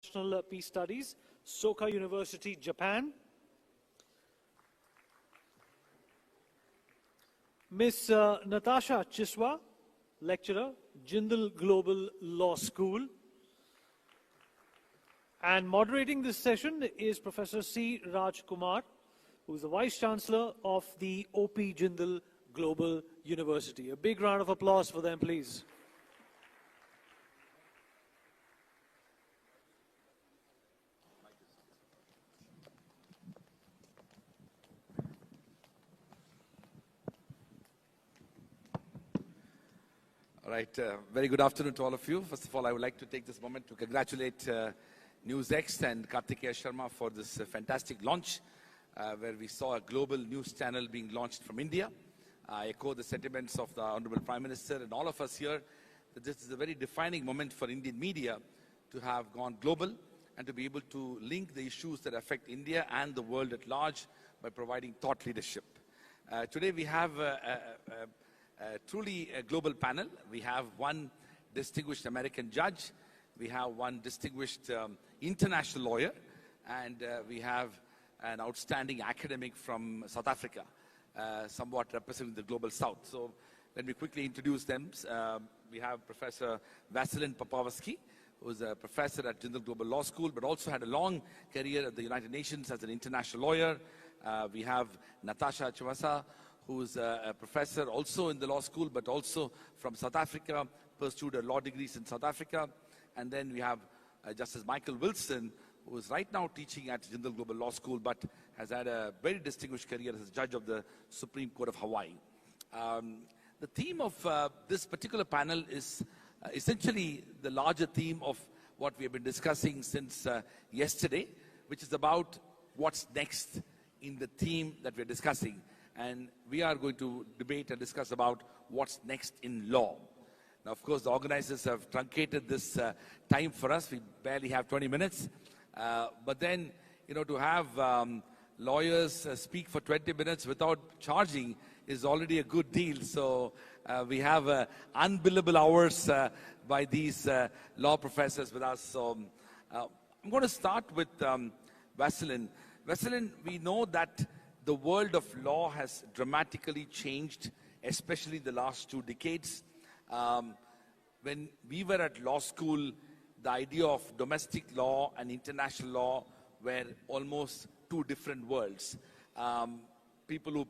International Peace Studies, Soka University, Japan. Ms. Natasha Chiswa, lecturer, Jindal Global Law School. And moderating this session is Professor C. Raj Kumar, who is the Vice Chancellor of the OP Jindal Global University. A big round of applause for them, please. All right, very good afternoon to all of you. First of all, I would like to take this moment to congratulate NewsX and Kartikeya Sharma for this fantastic launch, where we saw a global news channel being launched from India. I echo the sentiments of the Honorable Prime Minister and all of us here that this is a very defining moment for Indian media to have gone global and to be able to link the issues that affect India and the world at large by providing thought leadership. Today we have truly a global panel. We have one distinguished American judge, we have one distinguished international lawyer, and we have an outstanding academic from South Africa, somewhat representing the global south. So let me quickly introduce them. We have Professor Vesselin Popovski, who is a professor at Jindal Global Law School, but also had a long career at the United Nations as an international lawyer. We have Natasha Chiswa, who's a professor also in the law school, but also from South Africa, pursued her law degrees in South Africa. And then we have Justice Michael Wilson, who is right now teaching at Jindal Global Law School, but has had a very distinguished career as a judge of the Supreme Court of Hawaii. The theme of this particular panel is essentially the larger theme of what we have been discussing since yesterday, which is about what's next in the theme that we're discussing. And we are going to debate and discuss about what's next in law. Now, of course, the organizers have truncated this time for us. We barely have 20 minutes. But then, you know, to have lawyers speak for 20 minutes without charging is already a good deal. So we have unbillable hours by these law professors with us. So I'm going to start with Vesselin. Vesselin, we know that the world of law has dramatically changed, especially the last 2 decades. When we were at law school, the idea of domestic law and international law were almost 2 different worlds. People who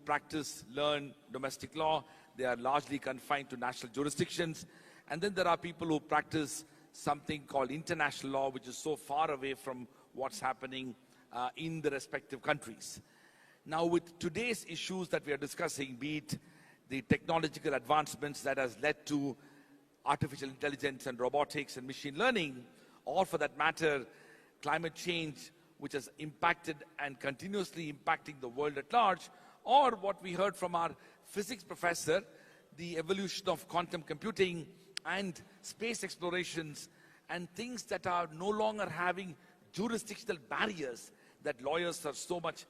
learn domestic law, they are largely confined to national jurisdictions. And then there are people who practice something called international law, which is so far away from what's happening in the respective countries. Now, with today's issues that we are discussing, be it the technological advancements that has led to artificial intelligence and robotics and machine learning, or for that matter, climate change, which has impacted and continuously impacting the world at large, or what we heard from our physics professor, the evolution of quantum computing and space explorations and things that are no longer having jurisdictional barriers that lawyers are so much,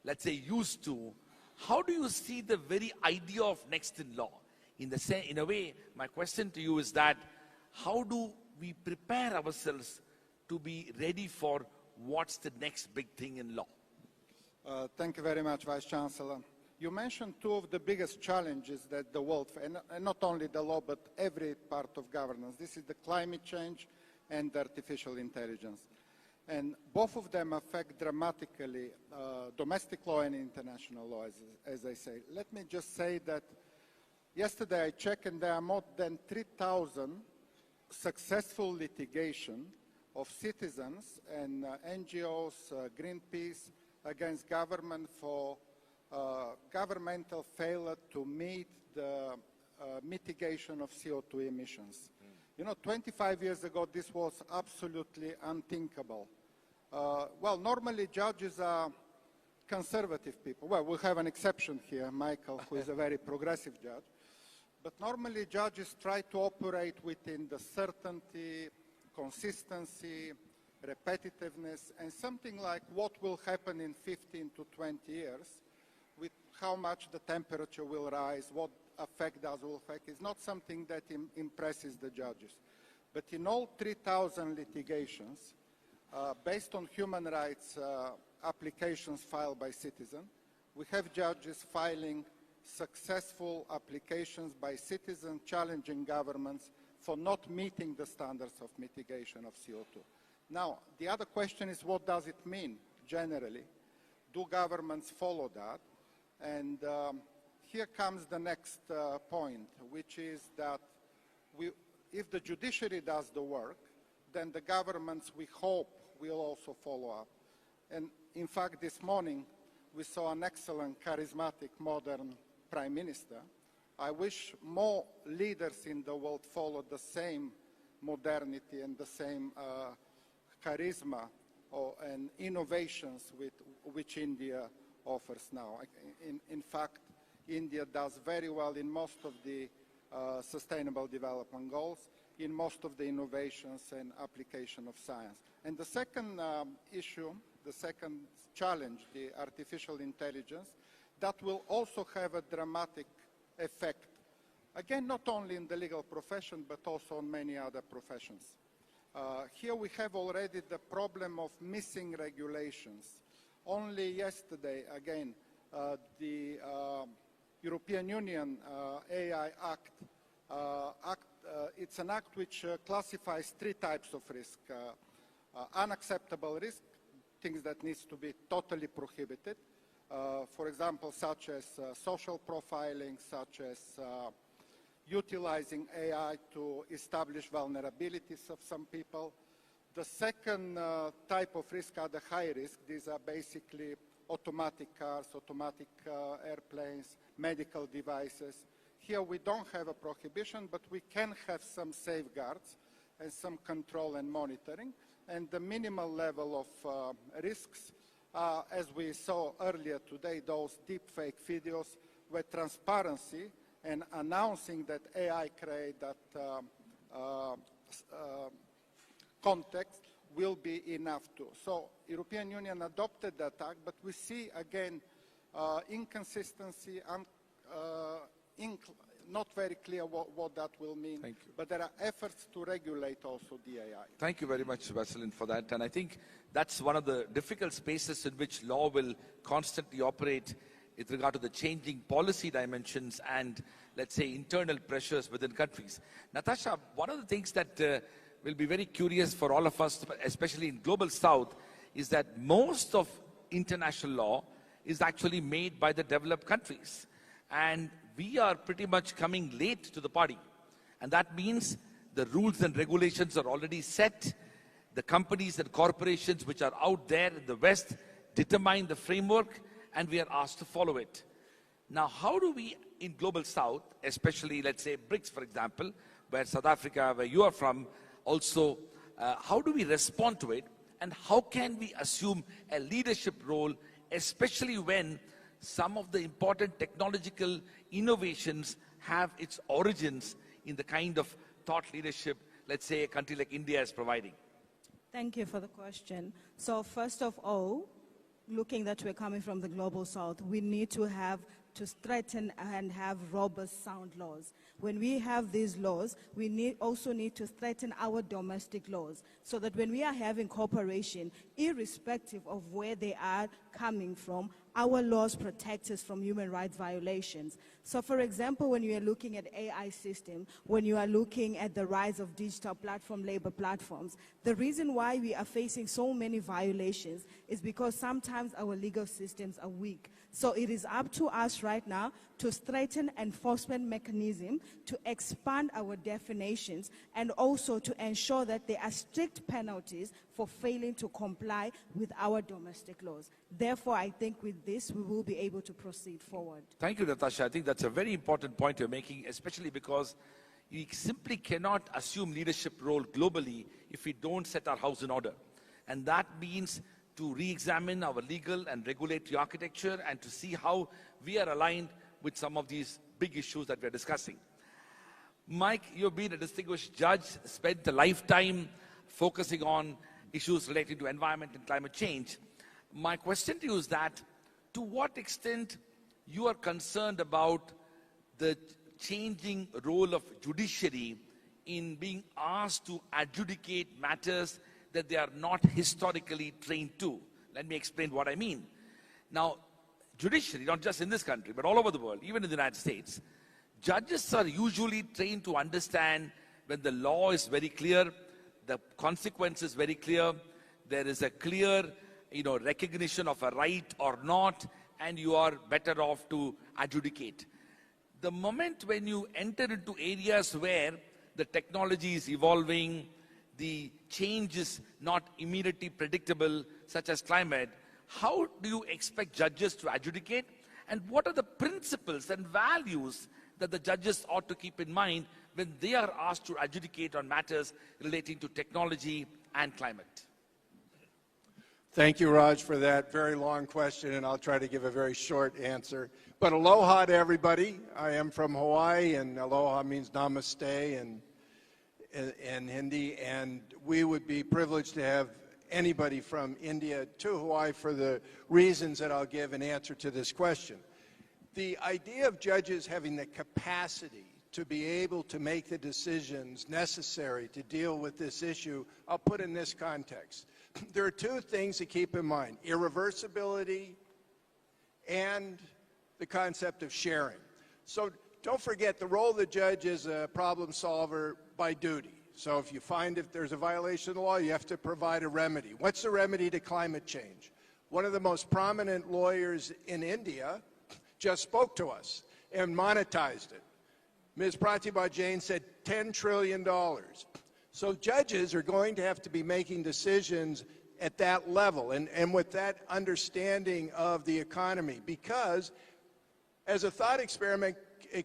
let's say, used to. How do you see the very idea of next in law? In a way, my question to you is that, how do we prepare ourselves to be ready for what's the next big thing in law? Thank you very much, Vice Chancellor. You mentioned 2 of the biggest challenges that the world, and not only the law, but every part of governance. This is the climate change and artificial intelligence. And both of them affect dramatically domestic law and international law, as I say. Let me just say that yesterday I checked, and there are more than 3,000 successful litigation of citizens and NGOs, Greenpeace, against government for governmental failure to meet the mitigation of CO2 emissions. You know, 25 years ago, this was absolutely unthinkable. Well, normally judges are conservative people. Well, we'll have an exception here, Michael, who is a very progressive judge. But normally judges try to operate within the certainty, consistency, repetitiveness, and something like what will happen in 15 to 20 years, with how much the temperature will rise, what effect that will affect, is not something that impresses the judges. But in all 3,000 litigations, based on human rights applications filed by citizens. We have judges filing successful applications by citizens challenging governments for not meeting the standards of mitigation of CO2. Now, the other question is, what does it mean generally? Do governments follow that? And here comes the next point, which is that if the judiciary does the work, then the governments, we hope, will also follow up. And in fact, this morning, we saw an excellent, charismatic, modern Prime Minister. I wish more leaders in the world followed the same modernity and the same charisma and innovations which India offers now. In fact, India does very well in most of the Sustainable Development Goals, in most of the innovations and application of science. And the second issue, the second challenge, the artificial intelligence, that will also have a dramatic effect, again, not only in the legal profession, but also on many other professions. Here we have already the problem of missing regulations. Only yesterday, again, the European Union AI Act, it's an act which classifies 3 types of risk. Unacceptable risk, things that needs to be totally prohibited. For example, such as social profiling, such as utilizing AI to establish vulnerabilities of some people. The second type of risk are the high risk. These are basically automatic cars, automatic airplanes, medical devices. Here we don't have a prohibition, but we can have some safeguards and some control and monitoring. And the minimal level of risks, as we saw earlier today, those deepfake videos where transparency and announcing that AI create that context will be enough too. So European Union adopted that act, but we see again inconsistency, not very clear what that will mean. Thank you. But there are efforts to regulate also the AI. Thank you very much, Vesselin, for that. And I think that's one of the difficult spaces in which law will constantly operate with regard to the changing policy dimensions and, let's say, internal pressures within countries. Natasha, one of the things that will be very curious for all of us, especially in Global South, is that most of international law is actually made by the developed countries. And we are pretty much coming late to the party. And that means the rules and regulations are already set. The companies and corporations which are out there in the West determine the framework, and we are asked to follow it. Now, how do we in Global South, especially, let's say, BRICS, for example, where South Africa, where you are from, also, how do we respond to it? And how can we assume a leadership role, especially when some of the important technological innovations have its origins in the kind of thought leadership, let's say, a country like India is providing? Thank you for the question. So first of all, looking that we're coming from the Global South, we need to strengthen and have robust, sound laws. When we have these laws, we also need to strengthen our domestic laws so that when we are having cooperation, irrespective of where they are coming from, our laws protect us from human rights violations. So for example, when you are looking at AI system, when you are looking at the rise of digital platform, labor platforms, the reason why we are facing so many violations is because sometimes our legal systems are weak. So it is up to us right now to strengthen enforcement mechanism, to expand our definitions, and also to ensure that there are strict penalties for failing to comply with our domestic laws. Therefore, I think with this, we will be able to proceed forward. Thank you, Natasha. I think that's a very important point you're making, especially because we simply cannot assume leadership role globally if we don't set our house in order. And that means to re-examine our legal and regulatory architecture and to see how we are aligned with some of these big issues that we're discussing. Mike, you've been a distinguished judge, spent a lifetime focusing on issues relating to environment and climate change. My question to you is that, to what extent you are concerned about the changing role of judiciary in being asked to adjudicate matters that they are not historically trained to. Let me explain what I mean. Now, judiciary, not just in this country, but all over the world, even in the United States, judges are usually trained to understand when the law is very clear, the consequence is very clear, there is a clear, recognition of a right or not, and you are better off to adjudicate. The moment when you enter into areas where the technology is evolving, the change is not immediately predictable, such as climate, how do you expect judges to adjudicate? And what are the principles and values that the judges ought to keep in mind when they are asked to adjudicate on matters relating to technology and climate? Thank you, Raj, for that very long question, and I'll try to give a very short answer. But aloha to everybody. I am from Hawaii, and aloha means namaste in Hindi, and we would be privileged to have anybody from India to Hawaii for the reasons that I'll give in answer to this question. The idea of judges having the capacity to be able to make the decisions necessary to deal with this issue, I'll put in this context. There are two things to keep in mind: irreversibility and the concept of sharing. So don't forget, the role of the judge is a problem solver by duty. So if you find if there's a violation of the law, you have to provide a remedy. What's the remedy to climate change? One of the most prominent lawyers in India just spoke to us and monetized it. Ms. Pratibha Jain said $10 trillion. So judges are going to have to be making decisions at that level and with that understanding of the economy, because as a thought experiment,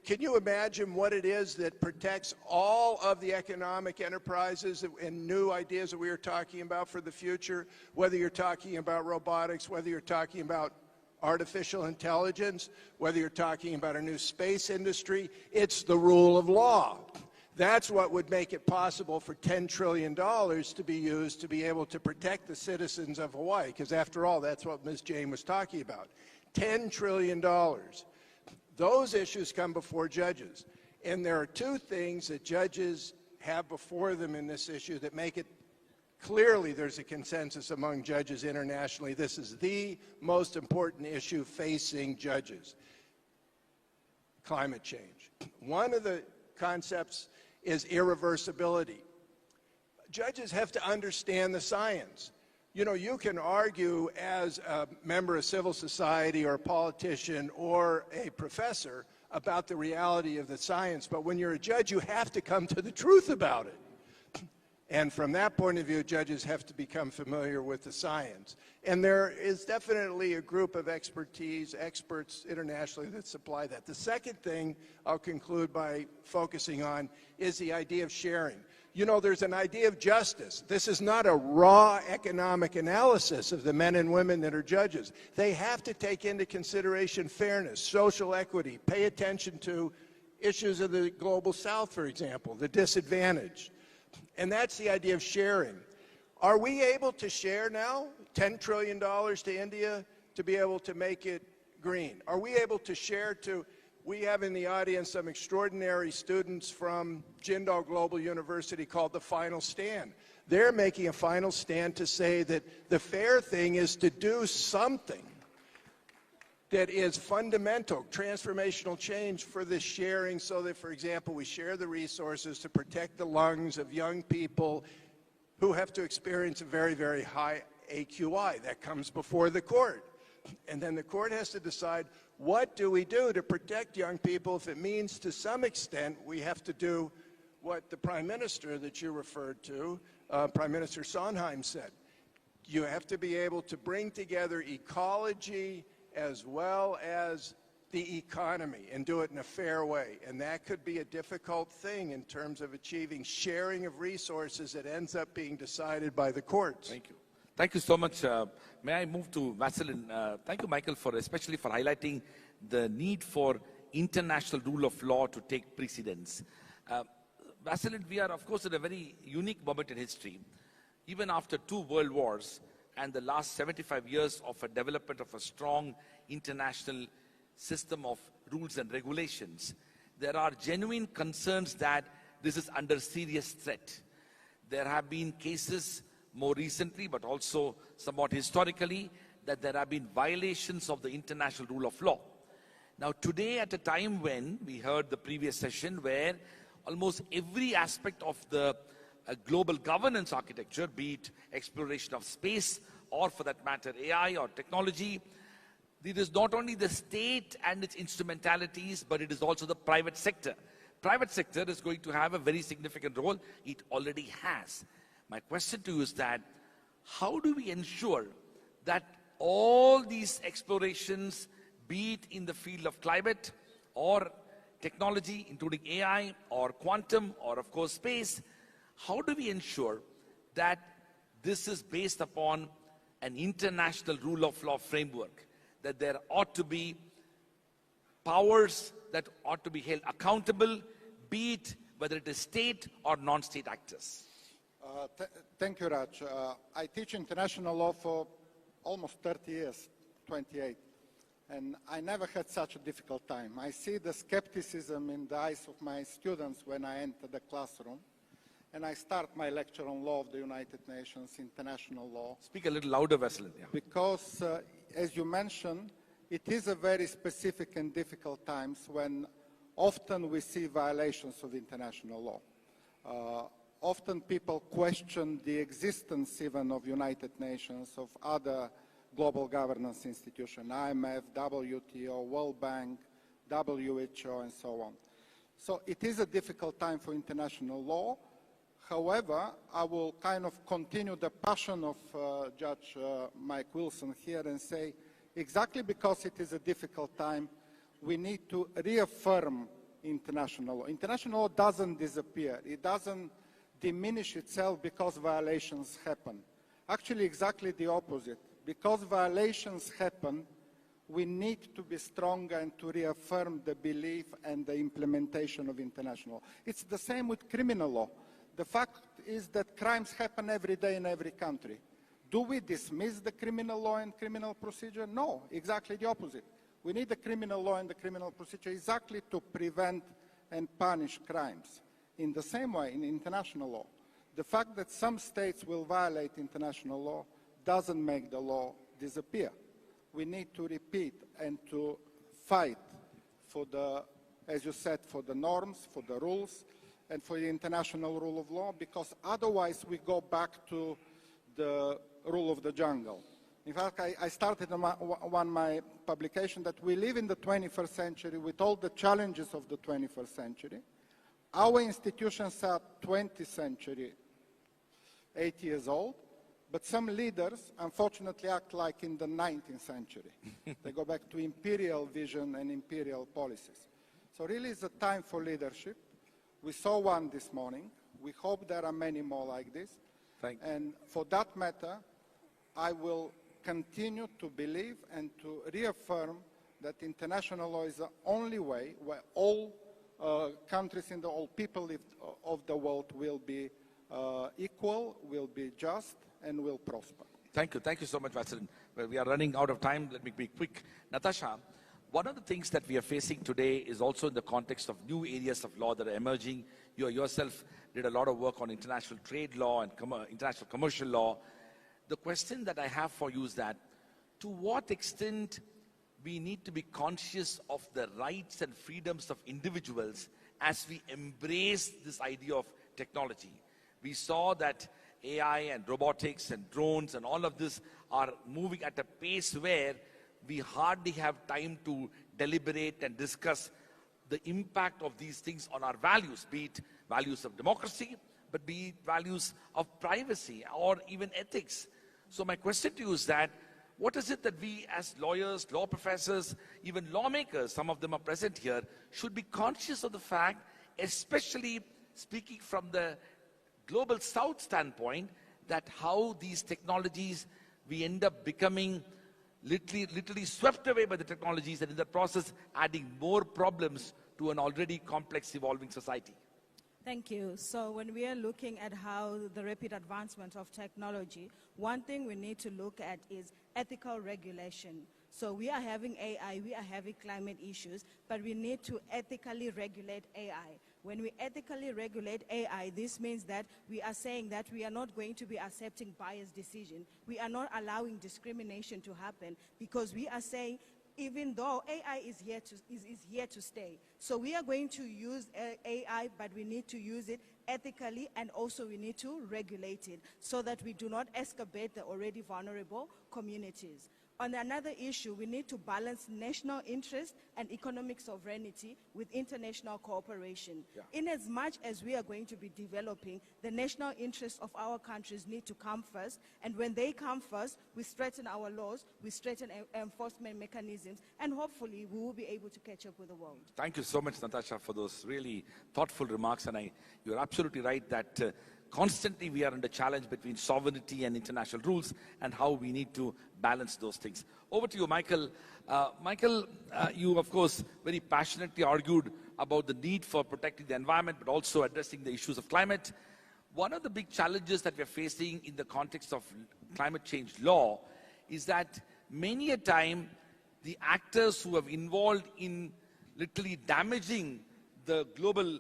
can you imagine what it is that protects all of the economic enterprises and new ideas that we are talking about for the future, whether you're talking about robotics, whether you're talking about artificial intelligence, whether you're talking about a new space industry? It's the rule of law. That's what would make it possible for $10 trillion to be used to be able to protect the citizens of Hawaii, because after all, that's what Ms. Jain was talking about. $10 trillion. Those issues come before judges. And there are two things that judges have before them in this issue that make it clearly there's a consensus among judges internationally. This is the most important issue facing judges: climate change. One of the concepts is irreversibility. Judges have to understand the science. You know, you can argue as a member of civil society or a politician or a professor about the reality of the science, but when you're a judge, you have to come to the truth about it. And from that point of view, judges have to become familiar with the science. And there is definitely a group of experts internationally that supply that. The second thing I'll conclude by focusing on is the idea of sharing. You know, there's an idea of justice. This is not a raw economic analysis of the men and women that are judges. They have to take into consideration fairness, social equity, pay attention to issues of the global south, for example, the disadvantaged. And that's the idea of sharing. Are we able to share now $10 trillion to India to be able to make it green? Are we able to share to, we have in the audience some extraordinary students from Jindal Global University called the Final Stand. They're making a final stand to say that the fair thing is to do something that is fundamental, transformational change for this sharing, so that, for example, we share the resources to protect the lungs of young people who have to experience a very, very high AQI. That comes before the court. And then the court has to decide, what do we do to protect young people if it means to some extent we have to do what the Prime Minister that you referred to, Prime Minister Sondheim, said. You have to be able to bring together ecology as well as the economy and do it in a fair way. And that could be a difficult thing in terms of achieving sharing of resources that ends up being decided by the courts. Thank you. Thank you so much. May I move to Vesselin? Thank you, Michael, especially for highlighting the need for international rule of law to take precedence. Vesselin, we are, of course, in a very unique moment in history. Even after 2 world wars, and the last 75 years of a development of a strong international system of rules and regulations, there are genuine concerns that this is under serious threat. There have been cases more recently, but also somewhat historically, that there have been violations of the international rule of law. Now, today, at a time when we heard the previous session where almost every aspect of the global governance architecture, be it exploration of space or for that matter AI or technology, it is not only the state and its instrumentalities, but it is also the private sector. Private sector is going to have a very significant role. It already has. My question to you is that, how do we ensure that all these explorations, be it in the field of climate or technology, including AI or quantum or of course space, how do we ensure that this is based upon an international rule of law framework, that there ought to be powers that ought to be held accountable, be it whether it is state or non-state actors? Thank you, Raj. I teach international law for almost 30 years, 28, and I never had such a difficult time. I see the skepticism in the eyes of my students when I enter the classroom, and I start my lecture on law of the United Nations, international law. Speak a little louder, Vesselin. Yeah. Because, as you mentioned, it is a very specific and difficult times when often we see violations of international law. Often people question the existence even of United Nations, of other global governance institutions, IMF, WTO, World Bank, WHO, and so on. So it is a difficult time for international law. However, I will kind of continue the passion of Judge Mike Wilson here and say, exactly because it is a difficult time, we need to reaffirm international law. International law doesn't disappear. It doesn't diminish itself because violations happen. Actually, exactly the opposite. Because violations happen, we need to be stronger and to reaffirm the belief and the implementation of international law. It's the same with criminal law. The fact is that crimes happen every day in every country. Do we dismiss the criminal law and criminal procedure? No, exactly the opposite. We need the criminal law and the criminal procedure exactly to prevent and punish crimes. In the same way, in international law, the fact that some states will violate international law doesn't make the law disappear. We need to repeat and to fight for the, as you said, for the norms, for the rules, and for the international rule of law, because otherwise we go back to the rule of the jungle. In fact, I started my publication that we live in the 21st century with all the challenges of the 21st century. Our institutions are 20th century, 8 years old, but some leaders, unfortunately, act like in the 19th century. They go back to imperial vision and imperial policies. So really it's a time for leadership. We saw one this morning. We hope there are many more like this. And for that matter, I will continue to believe and to reaffirm that international law is the only way where all countries in the all people of the world will be equal, will be just, and will prosper. Thank you. Thank you so much, Vesselin. Well, we are running out of time. Let me be quick. Natasha, one of the things that we are facing today is also in the context of new areas of law that are emerging. You yourself did a lot of work on international trade law and international commercial law. The question that I have for you is that, to what extent we need to be conscious of the rights and freedoms of individuals as we embrace this idea of technology? We saw that AI and robotics and drones and all of this are moving at a pace where we hardly have time to deliberate and discuss the impact of these things on our values, be it values of democracy, but be it values of privacy or even ethics. So my question to you is that, what is it that we as lawyers, law professors, even lawmakers, some of them are present here, should be conscious of the fact, especially speaking from the global south standpoint, that how these technologies, we end up becoming literally swept away by the technologies, and in that process adding more problems to an already complex evolving society? Thank you. So when we are looking at how the rapid advancement of technology, one thing we need to look at is ethical regulation. So we are having AI, we are having climate issues, but we need to ethically regulate AI. When we ethically regulate AI, this means that we are saying that we are not going to be accepting biased decision. We are not allowing discrimination to happen, because we are saying, even though AI is here to stay. So we are going to use AI, but we need to use it ethically, and also we need to regulate it so that we do not exacerbate the already vulnerable communities. On another issue, we need to balance national interest and economic sovereignty with international cooperation. Yeah. In as much as we are going to be developing, the national interests of our countries need to come first, and when they come first, we strengthen our laws, we strengthen enforcement mechanisms, and hopefully we will be able to catch up with the world. Thank you so much, Natasha, for those really thoughtful remarks. And you're absolutely right that constantly we are under challenge between sovereignty and international rules, and how we need to balance those things. Over to you, Michael. Michael, you, of course, very passionately argued about the need for protecting the environment, but also addressing the issues of climate. One of the big challenges that we're facing in the context of climate change law is that many a time the actors who have involved in literally damaging the global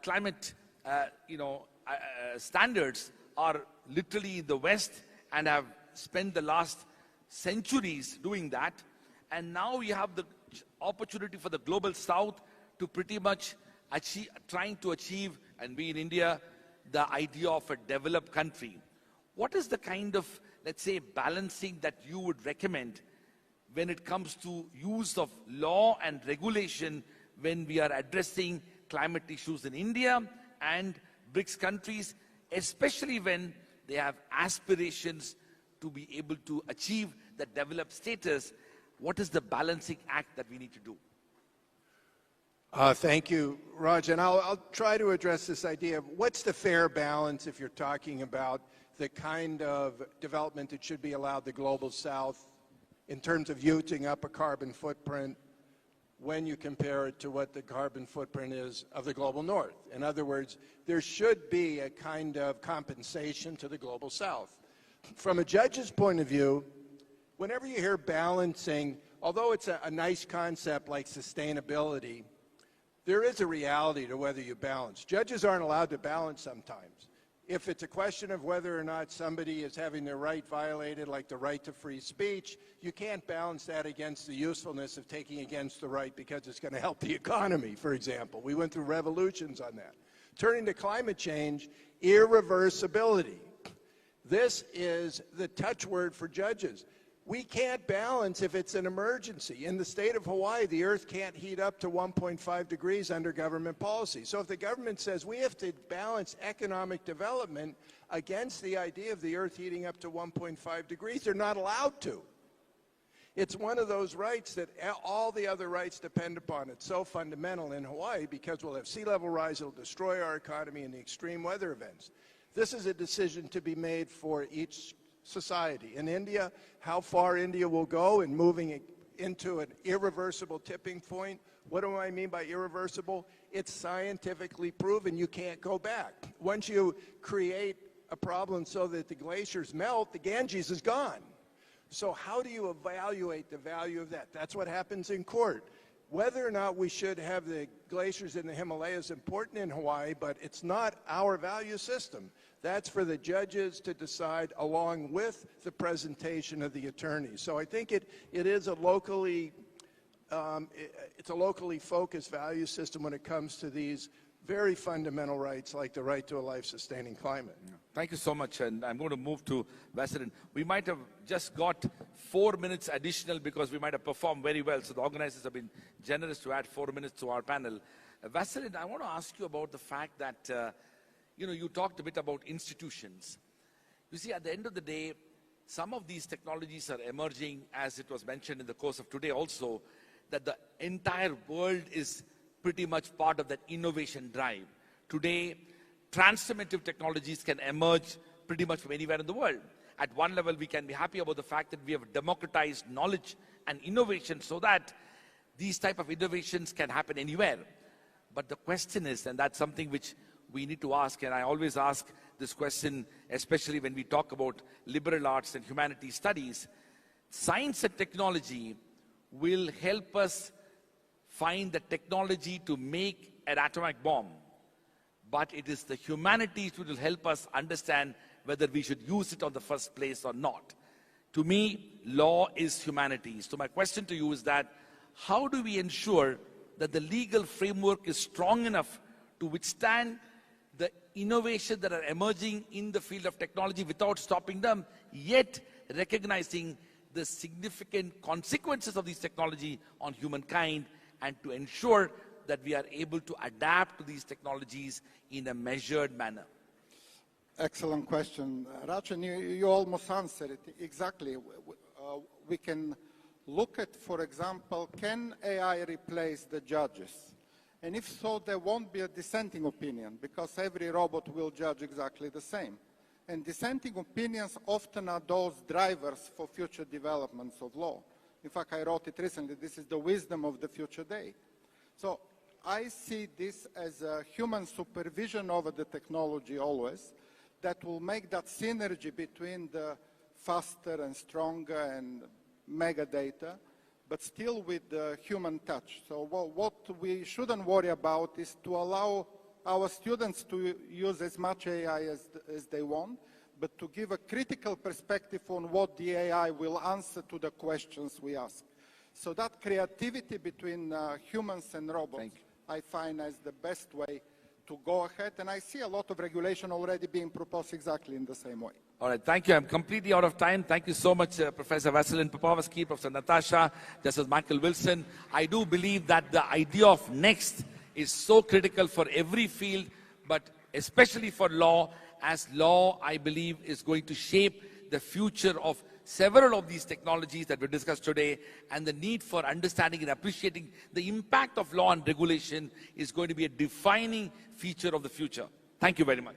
climate standards are literally in the West, and have spent the last centuries doing that. And now we have the opportunity for the global South to pretty much trying to achieve, and we in India, the idea of a developed country. What is the kind of, let's say, balancing that you would recommend when it comes to use of law and regulation when we are addressing climate issues in India and BRICS countries, especially when they have aspirations to be able to achieve the developed status? What is the balancing act that we need to do? Thank you, Raj. And I'll try to address this idea of what's the fair balance if you're talking about the kind of development that should be allowed the global South in terms of using up a carbon footprint when you compare it to what the carbon footprint is of the global North. In other words, there should be a kind of compensation to the global South. From a judge's point of view, whenever you hear balancing, although it's a nice concept like sustainability, there is a reality to whether you balance. Judges aren't allowed to balance sometimes. If it's a question of whether or not somebody is having their right violated, like the right to free speech, you can't balance that against the usefulness of taking against the right because it's going to help the economy, for example. We went through revolutions on that. Turning to climate change, irreversibility. This is the touchword for judges. We can't balance if it's an emergency. In the state of Hawaii, the earth can't heat up to 1.5 degrees under government policy. So if the government says we have to balance economic development against the idea of the earth heating up to 1.5 degrees, they're not allowed to. It's one of those rights that all the other rights depend upon. It's so fundamental in Hawaii because we'll have sea level rise, it'll destroy our economy in the extreme weather events. This is a decision to be made for each society. In India, how far India will go in moving it into an irreversible tipping point. What do I mean by irreversible? It's scientifically proven you can't go back. Once you create a problem so that the glaciers melt, the Ganges is gone. So how do you evaluate the value of that? That's what happens in court. Whether or not we should have the glaciers in the Himalayas is important in Hawaii, but it's not our value system. That's for the judges to decide along with the presentation of the attorneys. So I think it is a locally focused value system when it comes to these very fundamental rights like the right to a life-sustaining climate. Thank you so much, and I'm going to move to Vesselin. We might have just got 4 minutes additional because we might have performed very well, so the organizers have been generous to add 4 minutes to our panel. Vesselin, I want to ask you about the fact that you talked a bit about institutions. You see, at the end of the day, some of these technologies are emerging, as it was mentioned in the course of today also, that the entire world is pretty much part of that innovation drive. Today, transformative technologies can emerge pretty much from anywhere in the world. At one level, we can be happy about the fact that we have democratized knowledge and innovation so that these type of innovations can happen anywhere. But the question is, and that's something which we need to ask, and I always ask this question, especially when we talk about liberal arts and humanities studies, Science and technology will help us find the technology to make an atomic bomb. But it is the humanities which will help us understand whether we should use it in the first place or not. To me, law is humanities. So my question to you is that, how do we ensure that the legal framework is strong enough to withstand the innovation that are emerging in the field of technology without stopping them, yet recognizing the significant consequences of these technology on humankind, and to ensure that we are able to adapt to these technologies in a measured manner? Excellent question. Rachan, you almost answered it. Exactly. We can look at, for example, can AI replace the judges? And if so, there won't be a dissenting opinion, because every robot will judge exactly the same. And dissenting opinions often are those drivers for future developments of law. In fact, I wrote it recently, this is the wisdom of the future day. So I see this as a human supervision over the technology always, that will make that synergy between the faster and stronger and mega data, but still with the human touch. So what we shouldn't worry about is to allow our students to use as much AI as they want, but to give a critical perspective on what the AI will answer to the questions we ask. So that creativity between humans and robots, I find as the best way to go ahead. And I see a lot of regulation already being proposed exactly in the same way. All right, thank you. I'm completely out of time. Thank you so much, Professor Vesselin Popovski, Professor Natasha, Justice Michael Wilson. I do believe that the idea of next is so critical for every field, but especially for law, as law, I believe, is going to shape the future of several of these technologies that we discussed today, and the need for understanding and appreciating the impact of law and regulation is going to be a defining feature of the future. Thank you very much.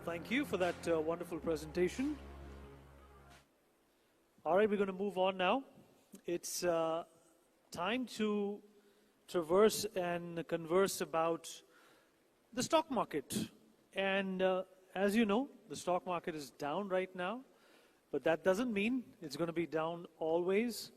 Thank you for that wonderful presentation. All right, we're going to move on now. It's time to traverse and converse about the stock market. And as you know, the stock market is down right now, but that doesn't mean it's going to be down always.